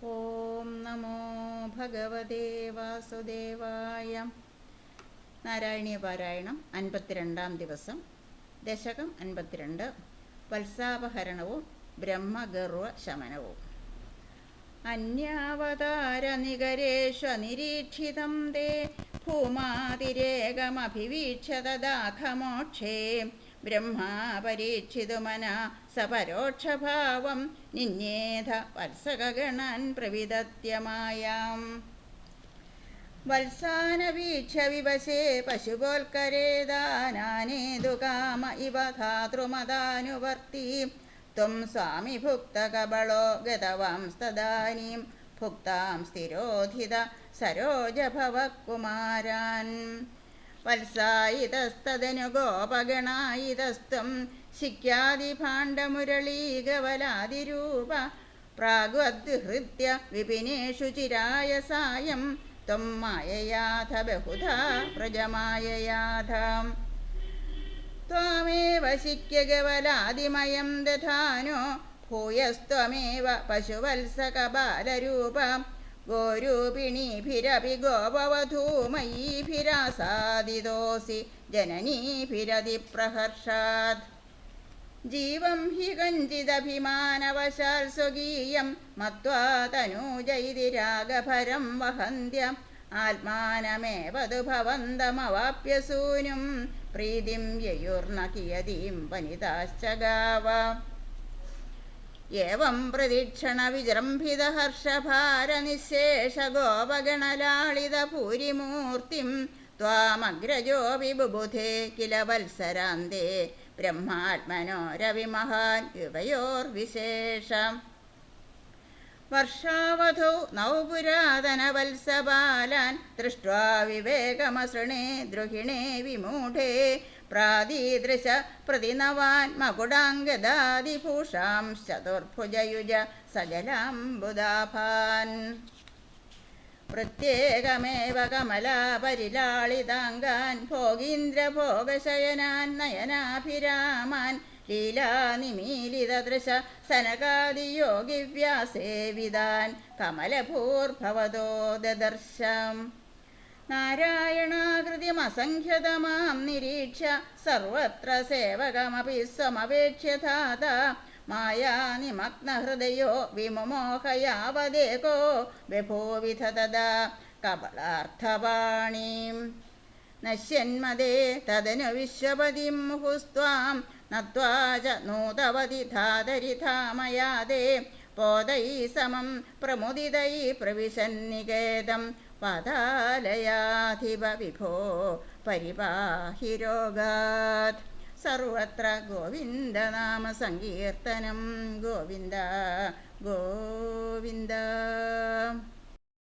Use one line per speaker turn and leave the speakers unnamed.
ഓം നമോ ഭഗവതേ വാസുദേവായ. നാരായണീയ പാരായണം 52-ാം ദിവസം. ദശകം 52. വത്സാപഹരണവും ബ്രഹ്മഗർവ ശമനവും. അന്യാവതാരനികരേഷ്വനിരീക്ഷിതം തേ ഭൂമാതിരേകമഭിവീക്ഷ്യ തദാഖമോക്ഷേ ബ്രഹ്മാ പരീക്ഷിതുമനാ സപരോക്ഷഭാവം നിന്യേധ വത്സകഗണാൻ പ്രവിദത്യമായാം. വത്സാനവീക്ഷ്യ വിവശേ പശുപോൽക്കരേദാനാനേതു കാമ ഇവ ധാതൃമതാനുവർത്തി ത്വം സ്വാമി ഭുക്തകബളോ ഗതവാംസ്തദാനീം ഭുക്താം സ്ഥിരോധിത സരോജഭവകുമാരാൻ. വത്സായിതസ്തദനു ഗോപഗണായിതസ്ത്വം ശിഖ്യാദിഭാണ്ഡമുരളീകവലാദിരൂപ പ്രാഗ്വദ്ഹൃത്യ വിപിനേഷു ചിരായ സായം ത്വം മായയാഥ ബഹുധാ പ്രജമായയാഥ. ത്വമേവ ശിഖ്യഗവലാദിമയം ദധാനോ ഭൂയസ്ത്വമേവ പശുവത്സകബാലരൂപ ഗോരൂപിണീഭിരപി ഗോപവധൂമയീഭിരാസാദിതോസി ജനനീഭിരതിപ്രഹർഷാത്. ജീവം ഹി കഞ്ചിദഭിമാനവശാൽ സ്വകീയം മത്വാ തനൂജൈതി രാഗഭരം വഹന്ത്യ ആത്മാനമേവതു ഭവന്തമവാപ്യ സൂനും പ്രീതിം യയുർന കിയതീം വനിതാശ്ച ഗാവ. ഏവം പ്രദീക്ഷണ വിജൃംഭിത ഹർഷഭാരനിശേഷ ഗോപഗണലാളിത പൂരിമൂർത്തിം ത്വാമഗ്രജോപി ബുബുധേ കില വത്സരാന്തേ ബ്രഹ്മാത്മനോ രവിമഹാൻ യുവയോർവിശേഷം. വർഷാവധൗ നവപുരാതനവത്സബാലാൻ ദൃഷ്ട്വാ വിവേകമസൃണേ ദ്രുഹിണേ വിമൂഢേ പ്രാദീദൃശ പ്രതിനവാൻ മകുടാംഗദാദിഭൂഷാം ചതുർഭുജയുജ സജലാംബുദാഭാൻ. പ്രത്യേകമേവ കമലാപരിലാളിതാംഗാൻ ഭോഗീന്ദ്രഭോഗശയനാൻ നയനാഭിരാമാൻ ലീലാനിമീലിതദൃശ സനകാദിയോഗിവ്യാസേവിതാൻ കമലഭൂർഭവതോ ദദർശം. നാരായണാകൃതിമസംഖ്യതമാം നിരീക്ഷ്യ സർവത്ര സേവകമപി സ്വമവേക്ഷ്യ ധാത മായാനിമഗ്നഹൃദയോ വിമുമോഹയാവദേകോ ബഭൂവിധ തദാ കപളാർത്ഥവാണീം. നശ്യന്മദേ തദനു വിശ്വപതിം മുഹുസ്ത്വാം നത്വാ ച നൂതവതി ധാതരിധാമയാദേ പോതൈ സമം പ്രമുദിതൈ പ്രവിശന്നികേതം പാതാലയാധിപ വിഭോ പരിപാഹി രോഗാത്. സർവത്ര ഗോവിന്ദനാമ സങ്കീർത്തനം. ഗോവിന്ദ ഗോവിന്ദ.